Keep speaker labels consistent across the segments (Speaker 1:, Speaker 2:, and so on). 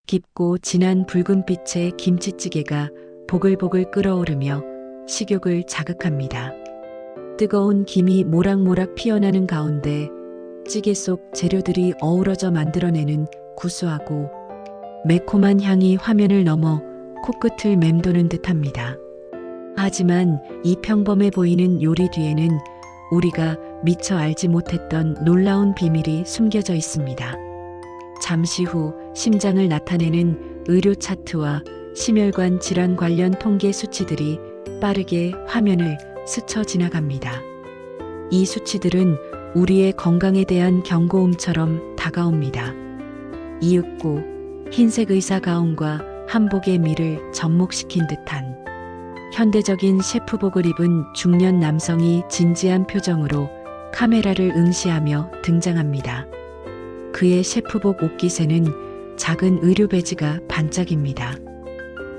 Speaker 1: 깊고 진한 붉은빛의 김치찌개가 보글보글 끓어오르며 식욕을 자극합니다. 뜨거운 김이 모락모락 피어나는 가운데 찌개 속 재료들이 어우러져 만들어내는 구수하고 매콤한 향이 화면을 넘어 코끝을 맴도는 듯합니다. 하지만 이 평범해 보이는 요리 뒤에는 우리가 미처 알지 못했던 놀라운 비밀이 숨겨져 있습니다. 잠시 후 심장을 나타내는 의료 차트와 심혈관 질환 관련 통계 수치들이 빠르게 화면을 스쳐 지나갑니다. 이 수치들은 우리의 건강에 대한 경고음처럼 다가옵니다. 이윽고 흰색 의사 가운과 한복의 미를 접목시킨 듯한 현대적인 셰프복을 입은 중년 남성이 진지한 표정으로 카메라를 응시하며 등장합니다. 그의 셰프복 옷깃에는 작은 의료 배지가 반짝입니다.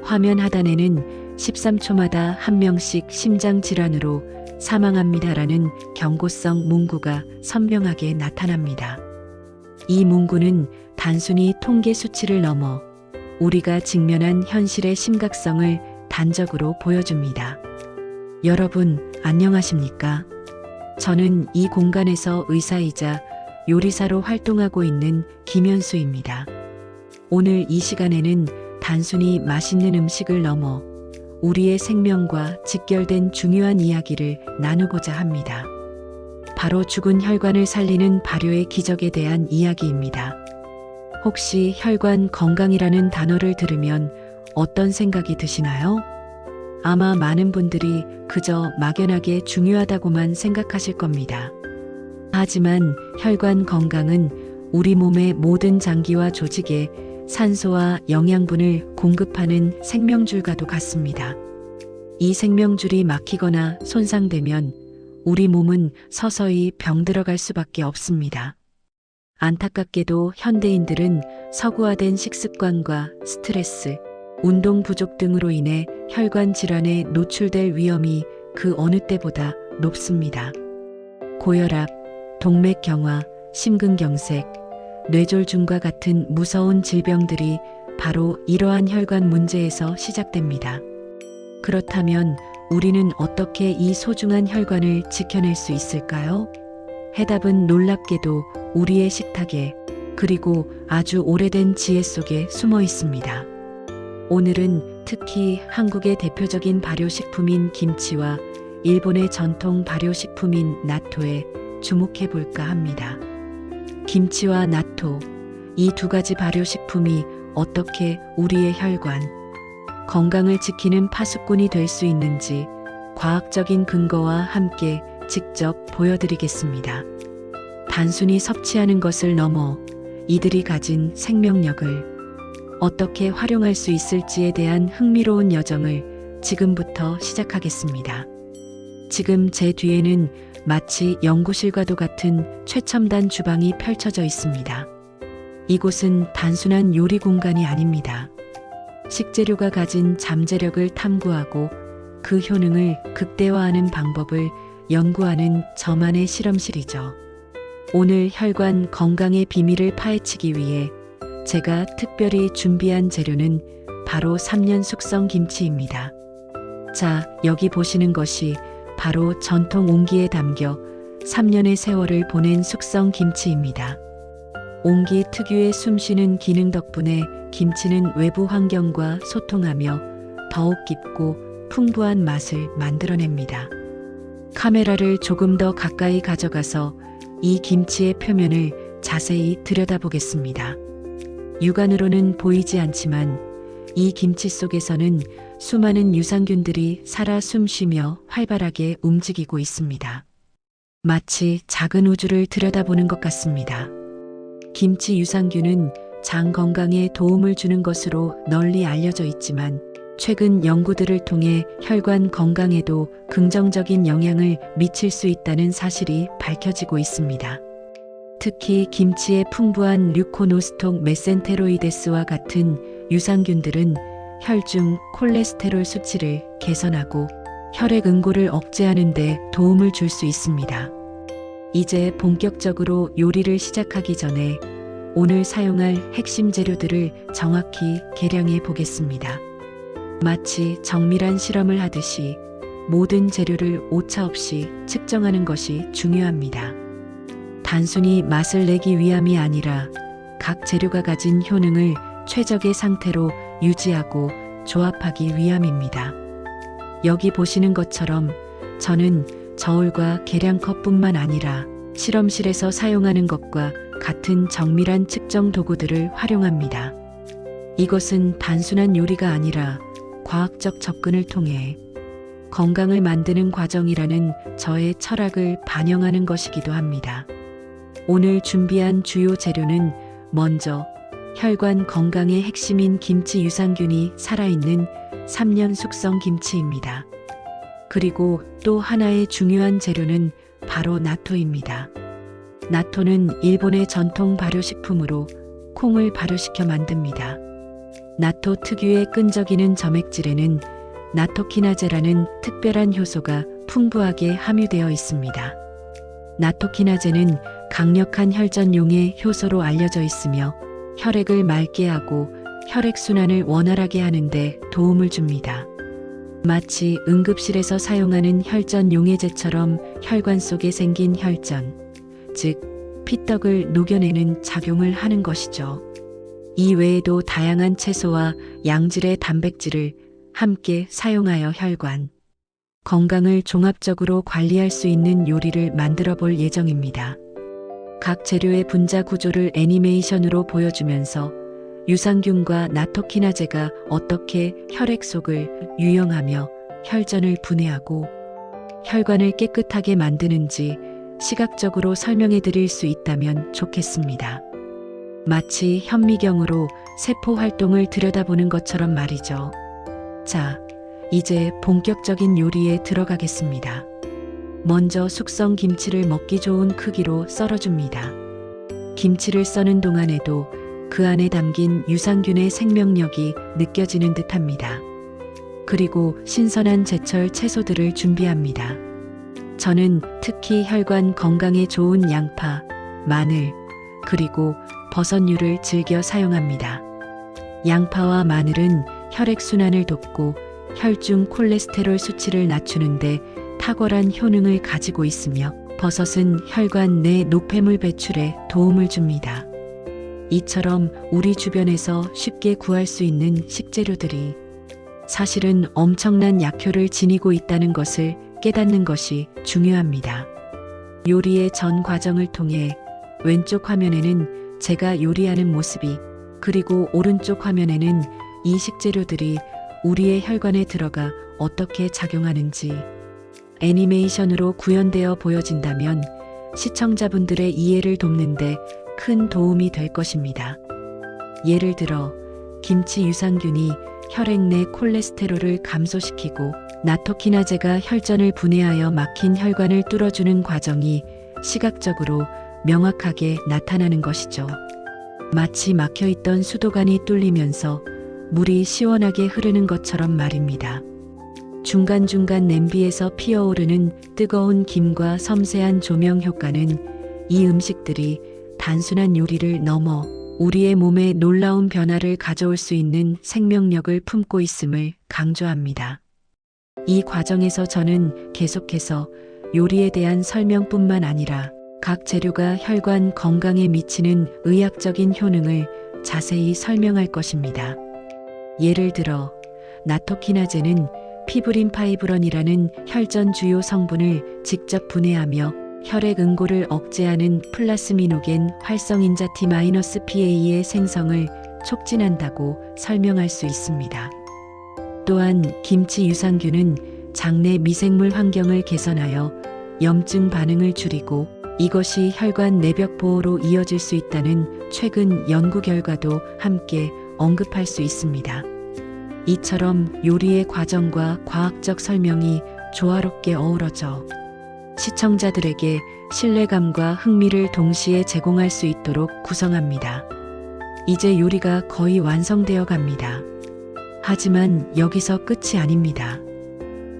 Speaker 1: 화면 하단에는 13초마다 한 명씩 심장질환으로 사망합니다라는 경고성 문구가 선명하게 나타납니다. 이 문구는 단순히 통계 수치를 넘어 우리가 직면한 현실의 심각성을 단적으로 보여줍니다. 여러분, 안녕하십니까? 저는 이 공간에서 의사이자 요리사로 활동하고 있는 김현수입니다. 오늘 이 시간에는 단순히 맛있는 음식을 넘어 우리의 생명과 직결된 중요한 이야기를 나누고자 합니다. 바로 죽은 혈관을 살리는 발효의 기적에 대한 이야기입니다. 혹시 혈관 건강이라는 단어를 들으면 어떤 생각이 드시나요? 아마 많은 분들이 그저 막연하게 중요하다고만 생각하실 겁니다. 하지만 혈관 건강은 우리 몸의 모든 장기와 조직에 산소와 영양분을 공급하는 생명줄과도 같습니다. 이 생명줄이 막히거나 손상되면 우리 몸은 서서히 병들어갈 수밖에 없습니다. 안타깝게도 현대인들은 서구화된 식습관과 스트레스, 운동 부족 등으로 인해 혈관 질환에 노출될 위험이 그 어느 때보다 높습니다. 고혈압, 동맥경화, 심근경색, 뇌졸중과 같은 무서운 질병들이 바로 이러한 혈관 문제에서 시작됩니다. 그렇다면 우리는 어떻게 이 소중한 혈관을 지켜낼 수 있을까요? 해답은 놀랍게도 우리의 식탁에, 그리고 아주 오래된 지혜 속에 숨어 있습니다. 오늘은 특히 한국의 대표적인 발효식품인 김치와 일본의 전통 발효식품인 나토에 주목해 볼까 합니다. 김치와 나토, 이 두 가지 발효식품이 어떻게 우리의 혈관, 건강을 지키는 파수꾼이 될 수 있는지 과학적인 근거와 함께 직접 보여드리겠습니다. 단순히 섭취하는 것을 넘어 이들이 가진 생명력을 어떻게 활용할 수 있을지에 대한 흥미로운 여정을 지금부터 시작하겠습니다. 지금 제 뒤에는 마치 연구실과도 같은 최첨단 주방이 펼쳐져 있습니다. 이곳은 단순한 요리 공간이 아닙니다. 식재료가 가진 잠재력을 탐구하고 그 효능을 극대화하는 방법을 연구하는 저만의 실험실이죠. 오늘 혈관 건강의 비밀을 파헤치기 위해 제가 특별히 준비한 재료는 바로 3년 숙성 김치입니다. 자, 여기 보시는 것이 바로 전통 옹기에 담겨 3년의 세월을 보낸 숙성 김치입니다. 옹기 특유의 숨쉬는 기능 덕분에 김치는 외부 환경과 소통하며 더욱 깊고 풍부한 맛을 만들어냅니다. 카메라를 조금 더 가까이 가져가서 이 김치의 표면을 자세히 들여다보겠습니다. 육안으로는 보이지 않지만 이 김치 속에서는 수많은 유산균들이 살아 숨쉬며 활발하게 움직이고 있습니다. 마치 작은 우주를 들여다보는 것 같습니다. 김치 유산균은 장 건강에 도움을 주는 것으로 널리 알려져 있지만 최근 연구들을 통해 혈관 건강에도 긍정적인 영향을 미칠 수 있다는 사실이 밝혀지고 있습니다. 특히 김치의 풍부한 류코노스톡 메센테로이데스와 같은 유산균들은 혈중 콜레스테롤 수치를 개선하고 혈액 응고를 억제하는 데 도움을 줄 수 있습니다. 이제 본격적으로 요리를 시작하기 전에 오늘 사용할 핵심 재료들을 정확히 계량해 보겠습니다. 마치 정밀한 실험을 하듯이 모든 재료를 오차 없이 측정하는 것이 중요합니다. 단순히 맛을 내기 위함이 아니라 각 재료가 가진 효능을 최적의 상태로 유지하고 조합하기 위함입니다. 여기 보시는 것처럼 저는 저울과 계량컵뿐만 아니라 실험실에서 사용하는 것과 같은 정밀한 측정 도구들을 활용합니다. 이것은 단순한 요리가 아니라 과학적 접근을 통해 건강을 만드는 과정이라는 저의 철학을 반영하는 것이기도 합니다. 오늘 준비한 주요 재료는 먼저 혈관 건강의 핵심인 김치 유산균이 살아있는 3년 숙성 김치입니다. 그리고 또 하나의 중요한 재료는 바로 나토입니다. 나토는 일본의 전통 발효식품으로 콩을 발효시켜 만듭니다. 나토 특유의 끈적이는 점액질에는 나토키나제라는 특별한 효소가 풍부하게 함유되어 있습니다. 나토키나제는 강력한 혈전용의 효소로 알려져 있으며 혈액을 맑게 하고 혈액순환을 원활하게 하는데 도움을 줍니다. 마치 응급실에서 사용하는 혈전 용해제처럼 혈관 속에 생긴 혈전, 즉 피떡을 녹여내는 작용을 하는 것이죠. 이 외에도 다양한 채소와 양질의 단백질을 함께 사용하여 혈관 건강을 종합적으로 관리할 수 있는 요리를 만들어 볼 예정입니다. 각 재료의 분자 구조를 애니메이션으로 보여주면서 유산균과 나토키나제가 어떻게 혈액 속을 유영하며 혈전을 분해하고 혈관을 깨끗하게 만드는지 시각적으로 설명해 드릴 수 있다면 좋겠습니다. 마치 현미경으로 세포 활동을 들여다보는 것처럼 말이죠. 자, 이제 본격적인 요리에 들어가겠습니다. 먼저 숙성 김치를 먹기 좋은 크기로 썰어줍니다. 김치를 써는 동안에도 그 안에 담긴 유산균의 생명력이 느껴지는 듯합니다. 그리고 신선한 제철 채소들을 준비합니다. 저는 특히 혈관 건강에 좋은 양파, 마늘, 그리고 버섯류를 즐겨 사용합니다. 양파와 마늘은 혈액순환을 돕고 혈중 콜레스테롤 수치를 낮추는데 탁월한 효능을 가지고 있으며 버섯은 혈관 내 노폐물 배출에 도움을 줍니다. 이처럼 우리 주변에서 쉽게 구할 수 있는 식재료들이 사실은 엄청난 약효를 지니고 있다는 것을 깨닫는 것이 중요합니다. 요리의 전 과정을 통해 왼쪽 화면에는 제가 요리하는 모습이, 그리고 오른쪽 화면에는 이 식재료들이 우리의 혈관에 들어가 어떻게 작용하는지 애니메이션으로 구현되어 보여진다면 시청자분들의 이해를 돕는데 큰 도움이 될 것입니다. 예를 들어 김치 유산균이 혈액 내 콜레스테롤을 감소시키고 나토키나제가 혈전을 분해하여 막힌 혈관을 뚫어주는 과정이 시각적으로 명확하게 나타나는 것이죠. 마치 막혀있던 수도관이 뚫리면서 물이 시원하게 흐르는 것처럼 말입니다. 중간중간 냄비에서 피어오르는 뜨거운 김과 섬세한 조명 효과는 이 음식들이 단순한 요리를 넘어 우리의 몸에 놀라운 변화를 가져올 수 있는 생명력을 품고 있음을 강조합니다. 이 과정에서 저는 계속해서 요리에 대한 설명뿐만 아니라 각 재료가 혈관 건강에 미치는 의학적인 효능을 자세히 설명할 것입니다. 예를 들어 나토키나제는 피브린 파이브런이라는 혈전 주요 성분을 직접 분해하며 혈액 응고를 억제하는 플라스미노겐 활성인자 T-PA의 생성을 촉진한다고 설명할 수 있습니다. 또한 김치 유산균은 장내 미생물 환경을 개선하여 염증 반응을 줄이고 이것이 혈관 내벽 보호로 이어질 수 있다는 최근 연구 결과도 함께 언급할 수 있습니다. 이처럼 요리의 과정과 과학적 설명이 조화롭게 어우러져 시청자들에게 신뢰감과 흥미를 동시에 제공할 수 있도록 구성합니다. 이제 요리가 거의 완성되어 갑니다. 하지만 여기서 끝이 아닙니다.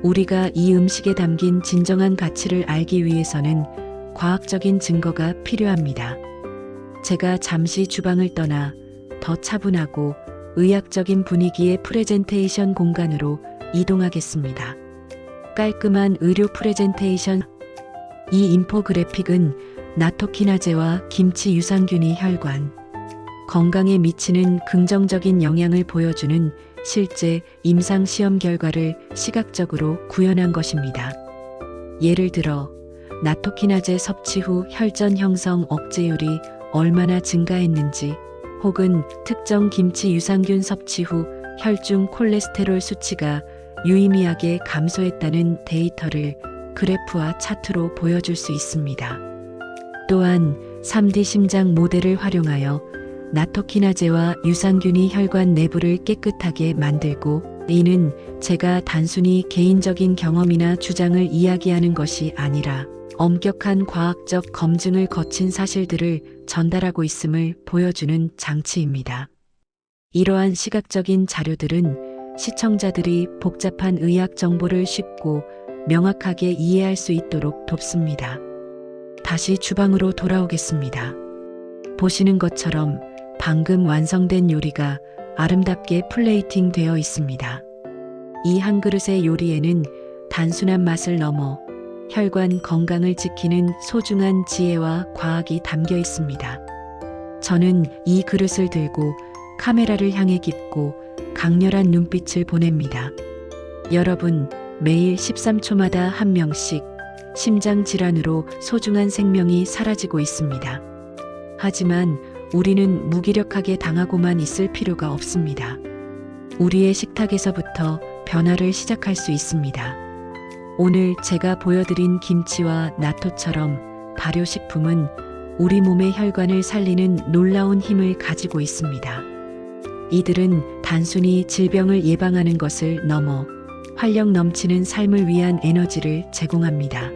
Speaker 1: 우리가 이 음식에 담긴 진정한 가치를 알기 위해서는 과학적인 증거가 필요합니다. 제가 잠시 주방을 떠나 더 차분하고 의학적인 분위기의 프레젠테이션 공간으로 이동하겠습니다. 깔끔한 의료 프레젠테이션. 이 인포그래픽은 나토키나제와 김치 유산균이 혈관 건강에 미치는 긍정적인 영향을 보여주는 실제 임상 시험 결과를 시각적으로 구현한 것입니다. 예를 들어 나토키나제 섭취 후 혈전 형성 억제율이 얼마나 증가했는지, 혹은 특정 김치 유산균 섭취 후 혈중 콜레스테롤 수치가 유의미하게 감소했다는 데이터를 그래프와 차트로 보여줄 수 있습니다. 또한 3D 심장 모델을 활용하여 나토키나제와 유산균이 혈관 내부를 깨끗하게 만들고, 이는 제가 단순히 개인적인 경험이나 주장을 이야기하는 것이 아니라 엄격한 과학적 검증을 거친 사실들을 전달하고 있음을 보여주는 장치입니다. 이러한 시각적인 자료들은 시청자들이 복잡한 의학 정보를 쉽고 명확하게 이해할 수 있도록 돕습니다. 다시 주방으로 돌아오겠습니다. 보시는 것처럼 방금 완성된 요리가 아름답게 플레이팅 되어 있습니다. 이 한 그릇의 요리에는 단순한 맛을 넘어 혈관 건강을 지키는 소중한 지혜와 과학이 담겨 있습니다. 저는 이 그릇을 들고 카메라를 향해 깊고 강렬한 눈빛을 보냅니다. 여러분, 매일 13초마다 한 명씩 심장 질환으로 소중한 생명이 사라지고 있습니다. 하지만 우리는 무기력하게 당하고만 있을 필요가 없습니다. 우리의 식탁에서부터 변화를 시작할 수 있습니다. 오늘 제가 보여드린 김치와 나토처럼 발효식품은 우리 몸의 혈관을 살리는 놀라운 힘을 가지고 있습니다. 이들은 단순히 질병을 예방하는 것을 넘어 활력 넘치는 삶을 위한 에너지를 제공합니다.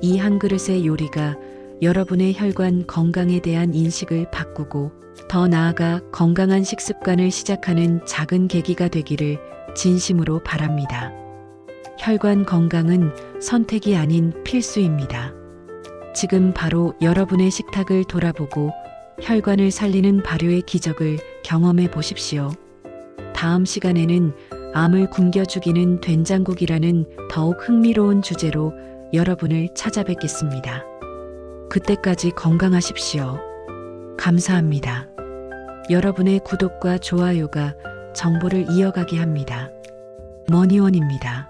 Speaker 1: 이 한 그릇의 요리가 여러분의 혈관 건강에 대한 인식을 바꾸고 더 나아가 건강한 식습관을 시작하는 작은 계기가 되기를 진심으로 바랍니다. 혈관 건강은 선택이 아닌 필수입니다. 지금 바로 여러분의 식탁을 돌아보고 혈관을 살리는 발효의 기적을 경험해 보십시오. 다음 시간에는 암을 굶겨 죽이는 된장국이라는 더욱 흥미로운 주제로 여러분을 찾아뵙겠습니다. 그때까지 건강하십시오. 감사합니다. 여러분의 구독과 좋아요가 정보를 이어가게 합니다. 머니원입니다.